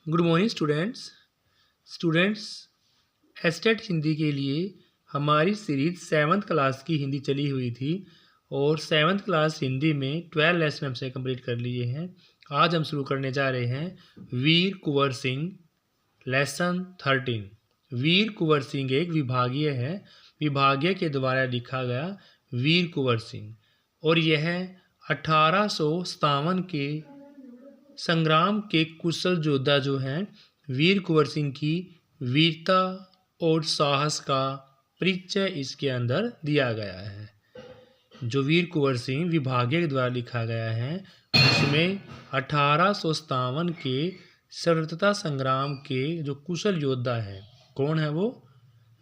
Good morning students estate Hindi के लिए हमारी सीरीज 7th क्लास की हिंदी चली हुई थी और 7th क्लास हिंदी में 12 लेसन हमसे कंप्लीट कर लिए हैं। आज हम शुरू करने जा रहे हैं वीर कुंवर सिंह लेसन 13। वीर कुंवर सिंह एक विभागीय है, विभागीय के द्वारा लिखा गया वीर कुंवर सिंह, और यह 1857 के संग्राम के कुशल योद्धा जो हैं वीर कुंवर सिंह की वीरता और साहस का परिचय इसके अंदर दिया गया है। जो वीर कुंवर सिंह विभागीय के द्वारा लिखा गया है उसमें 1857 के स्वतंत्रता संग्राम के जो कुशल योद्धा हैं, कौन है वो?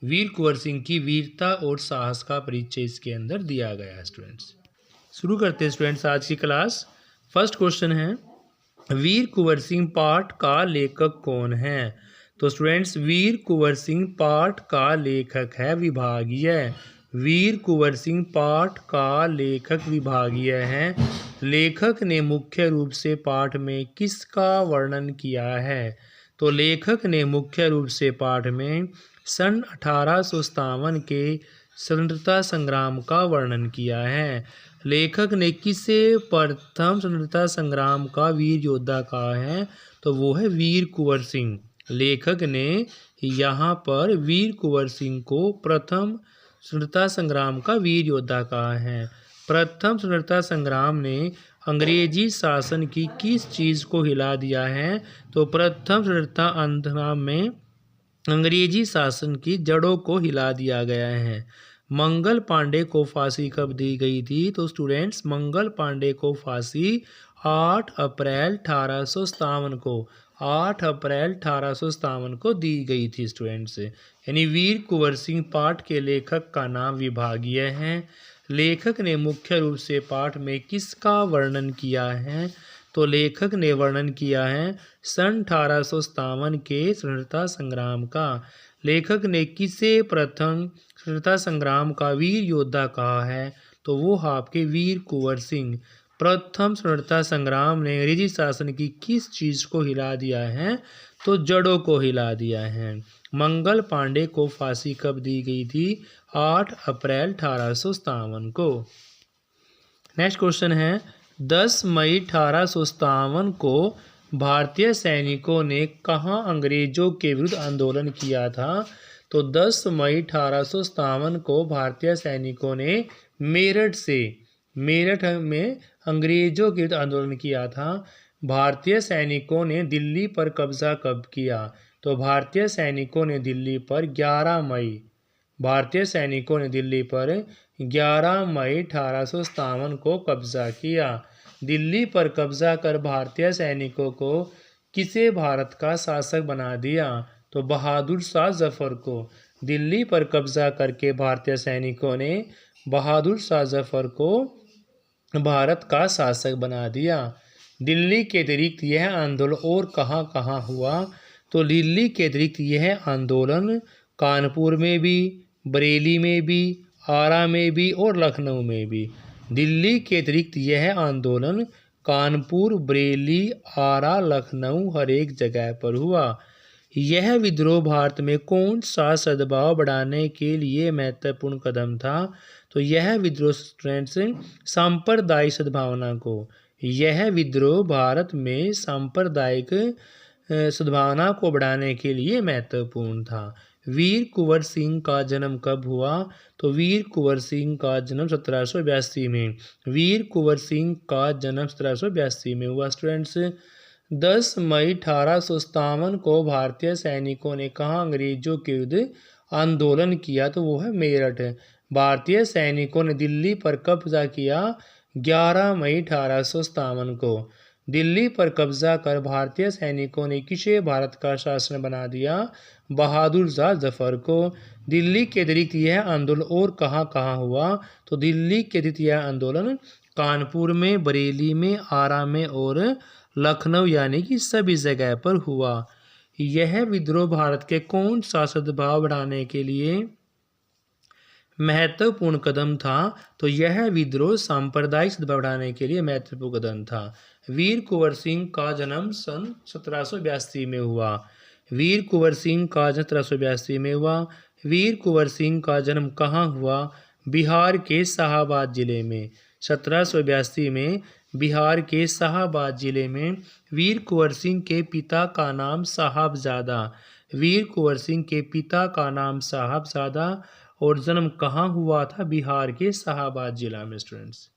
वीर कुंवर सिंह की वीरता और साहस का परिचय इसके अंदर दिया गया है। स्टूडेंट्स शुरू करते हैं स्टूडेंट्स आज की क्लास। फर्स्ट क्वेश्चन है, वीर कुंवर सिंह पाठ का लेखक कौन है? तो स्टूडेंट्स वीर कुंवर सिंह पाठ का लेखक है विभागीय। वीर कुंवर सिंह पाठ का लेखक विभागीय है। लेखक ने मुख्य रूप से पाठ में किसका वर्णन किया है? तो लेखक ने मुख्य रूप से पाठ में सन 1857 के स्वतंत्रता संग्राम का वर्णन किया है। लेखक ने किसे प्रथम स्वतंत्रता संग्राम का वीर योद्धा कहा है? तो वो है वीर कुंवर सिंह। लेखक ने यहाँ पर वीर कुंवर सिंह को प्रथम स्वतंत्रता संग्राम का वीर योद्धा कहा है। प्रथम स्वतंत्रता संग्राम ने अंग्रेजी शासन की किस चीज़ को हिला दिया है? तो प्रथम स्वतंत्रता संग्राम में अंग्रेजी शासन की जड़ों को हिला दिया गया है। मंगल पांडे को फांसी कब दी गई थी? तो स्टूडेंट्स मंगल पांडे को फांसी 8 अप्रैल 1857 को 8 अप्रैल 1857 को दी गई थी स्टूडेंट्स। यानी वीर कुंवर सिंह पाठ के लेखक का नाम विभागीय है। लेखक ने मुख्य रूप से पाठ में किसका वर्णन किया है? तो लेखक ने वर्णन किया है सन 1857 के स्वतंत्रता संग्राम का। लेखक ने किसे प्रथम स्वतंत्रता संग्राम का वीर योद्धा कहा है? तो वो आपके वीर कुंवर सिंह। प्रथम स्वतंत्रता संग्राम ने अंग्रेजी शासन की किस चीज़ को हिला दिया है? तो जड़ों को हिला दिया है। मंगल पांडे को फांसी कब दी गई थी? 8 अप्रैल 1857 को। नेक्स्ट क्वेश्चन है, 10 मई 1857 को भारतीय सैनिकों ने कहाँ अंग्रेजों के विरुद्ध आंदोलन किया था? तो 10 मई 1857 को भारतीय सैनिकों ने मेरठ में अंग्रेजों के विरुद्ध आंदोलन किया था। भारतीय सैनिकों ने दिल्ली पर कब्जा कब किया? तो भारतीय सैनिकों ने दिल्ली पर 11 मई भारतीय सैनिकों ने दिल्ली पर 11 मई 1857 को कब्जा किया। दिल्ली पर कब्जा कर भारतीय सैनिकों को किसे भारत का शासक बना दिया? तो बहादुर शाह जफर को। दिल्ली पर कब्जा करके भारतीय सैनिकों ने बहादुर शाह जफर को भारत का शासक बना दिया। दिल्ली के अतिरिक्त यह आंदोलन और कहाँ कहाँ हुआ? तो दिल्ली के अतिरिक्त यह आंदोलन कानपुर में भी, बरेली में भी, आरा में भी और लखनऊ में भी। दिल्ली के अतिरिक्त यह आंदोलन कानपुर, बरेली, आरा, लखनऊ हर एक जगह पर हुआ। यह विद्रोह भारत में कौन सा सद्भाव बढ़ाने के लिए महत्वपूर्ण कदम था? तो यह विद्रोह स्टूडेंट्स सांप्रदायिक सद्भावना को यह विद्रोह भारत में सांप्रदायिक सद्भावना को बढ़ाने के लिए महत्वपूर्ण था। वीर कुंवर सिंह का जन्म कब हुआ? तो वीर कुंवर सिंह का जन्म 1782 में। वीर कुंवर सिंह का जन्म 1782 में हुआ स्टूडेंट्स। 10 मई 1857 को भारतीय सैनिकों ने कहाँ अंग्रेजों के विरुद्ध आंदोलन किया? तो वो है मेरठ। भारतीय सैनिकों ने दिल्ली पर कब्जा किया 11 मई 1857 को। दिल्ली पर कब्जा कर भारतीय सैनिकों ने किसे भारत का शासक बना दिया? बहादुर शाह जफर को। दिल्ली के अतिरिक्त यह आंदोलन और कहाँ कहाँ हुआ? तो दिल्ली के अतिरिक्त यह आंदोलन कानपुर में, बरेली में, आरा में और लखनऊ यानी कि सभी जगह पर हुआ। यह विद्रोह भारत के कौन सा सद्भाव बढ़ाने के लिए महत्वपूर्ण कदम था, तो यह विद्रोह सांप्रदायिक सद्भाव बढ़ाने के लिए महत्वपूर्ण कदम था। वीर कुंवर सिंह का जन्म सन 1782 में हुआ। वीर कुंवर सिंह का जन्म 1782 में हुआ। वीर कुंवर सिंह का जन्म कहाँ हुआ? बिहार के शाहाबाद जिले में। 1782 में बिहार के शाहाबाद जिले में वीर कुंवर सिंह के पिता का नाम साहबजादा। वीर कुंवर सिंह के पिता का नाम साहबजादा और जन्म कहाँ हुआ था? बिहार के शाहाबाद जिला में स्टूडेंट्स।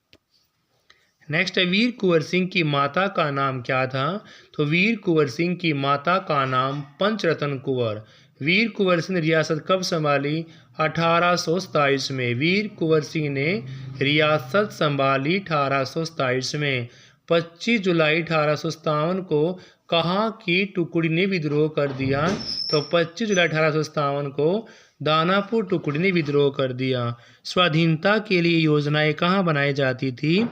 नेक्स्ट है वीर कुंवर सिंह की माता का नाम क्या था? तो वीर कुंवर सिंह की माता का नाम पंचरतन कुंवर। वीर कुंवर सिंह ने रियासत कब संभाली? 1827 में। वीर कुंवर सिंह ने रियासत संभाली 1827 में। 25 जुलाई 1857 को कहाँ की टुकड़ी ने विद्रोह कर दिया? तो 25 जुलाई 1857 को दानापुर टुकड़ी ने विद्रोह कर दिया। स्वाधीनता के लिए योजनाएं कहाँ बनाई जाती थी?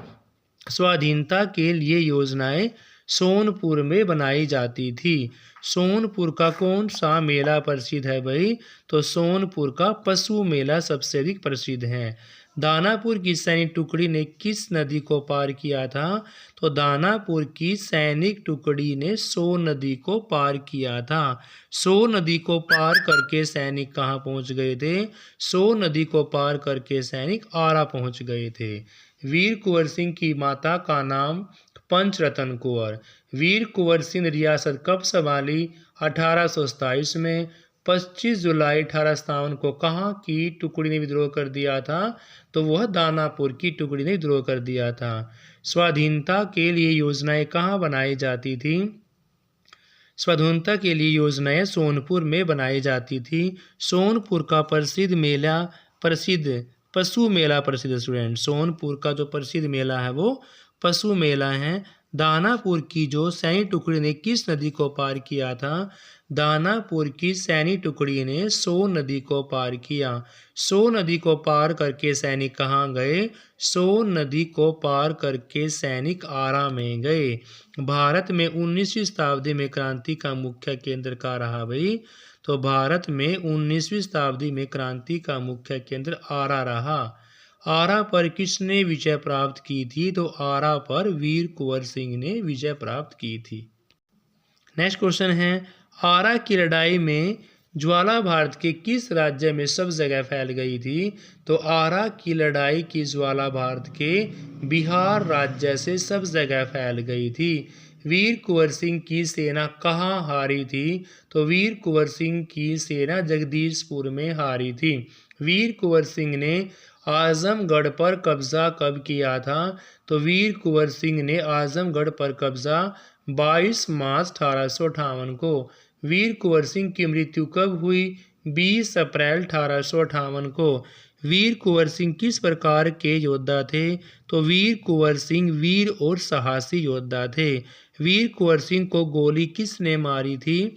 स्वाधीनता के लिए योजनाएं सोनपुर में बनाई जाती थी। सोनपुर का कौन सा मेला प्रसिद्ध है भाई? तो सोनपुर का पशु मेला सबसे अधिक प्रसिद्ध है। दानापुर की सैनिक टुकड़ी ने किस नदी को पार किया था? तो दानापुर की सैनिक टुकड़ी ने सोन नदी को पार किया था। सोन नदी को पार करके सैनिक कहाँ पहुँच गए थे? सोन नदी को पार करके सैनिक आरा पहुँच गए थे। वीर कुंवर सिंह की माता का नाम पंचरतन कुंवर। वीर कुंवर सिंह ने रियासत कब संभाली? 1827 में। 25 जुलाई 1857 को कहाँ की टुकड़ी ने विद्रोह कर दिया था? तो वह दानापुर की टुकड़ी ने विद्रोह कर दिया था। स्वाधीनता के लिए योजनाएं कहाँ बनाई जाती थी? स्वाधीनता के लिए योजनाएं सोनपुर में बनाई जाती थी। सोनपुर का प्रसिद्ध मेला पशु मेला प्रसिद्ध स्टूडेंट। सोनपुर का जो प्रसिद्ध मेला है वो पशु मेला है। दानापुर की जो सैनिक टुकड़ी ने किस नदी को पार किया था? दानापुर की सैनिक टुकड़ी ने सोन नदी को पार किया। सोन नदी को पार करके सैनिक कहाँ गए? सोन नदी को पार करके सैनिक आरा में गए। भारत में 19वीं शताब्दी में क्रांति का मुख्य केंद्र कहाँ रहा भाई? तो भारत में 19वीं शताब्दी में क्रांति का मुख्य केंद्र आरा रहा। आरा पर किसने विजय प्राप्त की थी? तो आरा पर वीर कुंवर सिंह ने विजय प्राप्त की थी। नेक्स्ट क्वेश्चन है आरा की लड़ाई में ज्वाला भारत के किस राज्य में सब जगह फैल गई थी? तो आरा की लड़ाई की ज्वाला भारत के बिहार राज्य से सब जगह फैल गई थी। वीर कुंवर सिंह की सेना कहाँ हारी थी? तो वीर कुंवर सिंह की सेना जगदीशपुर में हारी थी। वीर कुंवर सिंह ने आजमगढ़ पर कब्जा कब किया था? तो वीर कुंवर सिंह ने आजमगढ़ पर कब्जा 22 मार्च 1858 को। वीर कुंवर सिंह की मृत्यु कब हुई? 20 अप्रैल 1858 को। वीर कुंवर सिंह किस प्रकार के योद्धा थे? तो वीर कुंवर सिंह वीर और साहसी योद्धा थे। वीर कुंवर सिंह को गोली किसने मारी थी?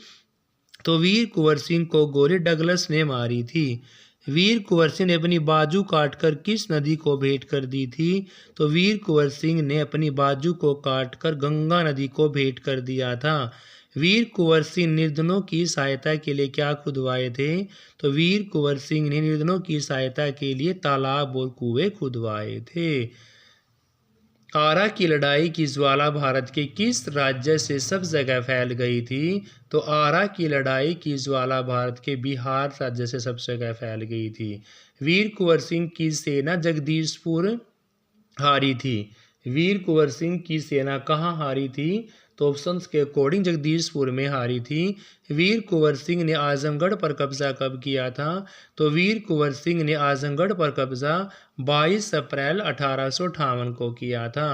तो वीर कुंवर सिंह को गोली डगलस ने मारी थी। वीर कुंवर सिंह ने अपनी बाजू काटकर किस नदी को भेंट कर दी थी? तो वीर कुंवर सिंह ने अपनी बाजू को काटकर गंगा नदी को भेंट कर दिया था। वीर कुंवर सिंह निर्धनों की सहायता के लिए क्या खुदवाए थे? तो वीर कुंवर सिंह ने निर्धनों की सहायता के लिए तालाब और कुएं खुदवाए थे। आरा की लड़ाई की ज्वाला भारत के किस राज्य से सब जगह फैल गई थी? तो आरा की लड़ाई की ज्वाला भारत के बिहार राज्य से सब जगह फैल गई थी। वीर कुंवर सिंह की सेना जगदीशपुर हारी थी। वीर कुंवर सिंह की सेना कहाँ हारी थी? तो ऑप्शंस के अकॉर्डिंग जगदीशपुर में हारी थी। वीर कुंवर सिंह ने आजमगढ़ पर कब्जा कब किया था? तो वीर कुंवर सिंह ने आजमगढ़ पर कब्जा 22 अप्रैल 1858 को किया था।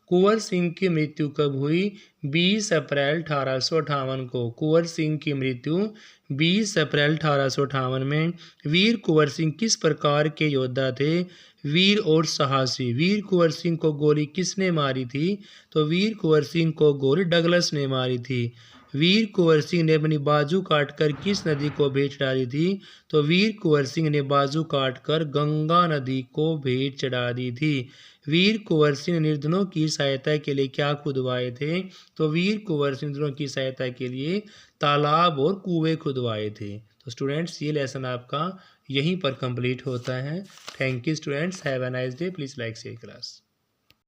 कुंवर सिंह की मृत्यु कब हुई? 20 अप्रैल 1858 को। कुंवर सिंह की मृत्यु 20 अप्रैल 1858 में। वीर कुंवर सिंह किस प्रकार के योद्धा थे? वीर और साहसी। वीर कुंवर सिंह को गोली किसने मारी थी? तो वीर कुंवर सिंह को गोली डगलस ने मारी थी। वीर कुंवर सिंह ने अपनी बाजू काटकर किस नदी को भेंट डाली थी? तो वीर कुंवर सिंह ने बाजू काटकर गंगा नदी को भेंट चढ़ा दी थी। वीर कुंवर सिंह निर्धनों की सहायता के लिए क्या खुदवाए थे? तो वीर कुंवर सिंह निर्धनों की सहायता के लिए तालाब और कुएं खुदवाए थे। तो स्टूडेंट्स ये लेसन आपका यहीं पर कंप्लीट होता है। Thank you students, have a nice day, please like share class.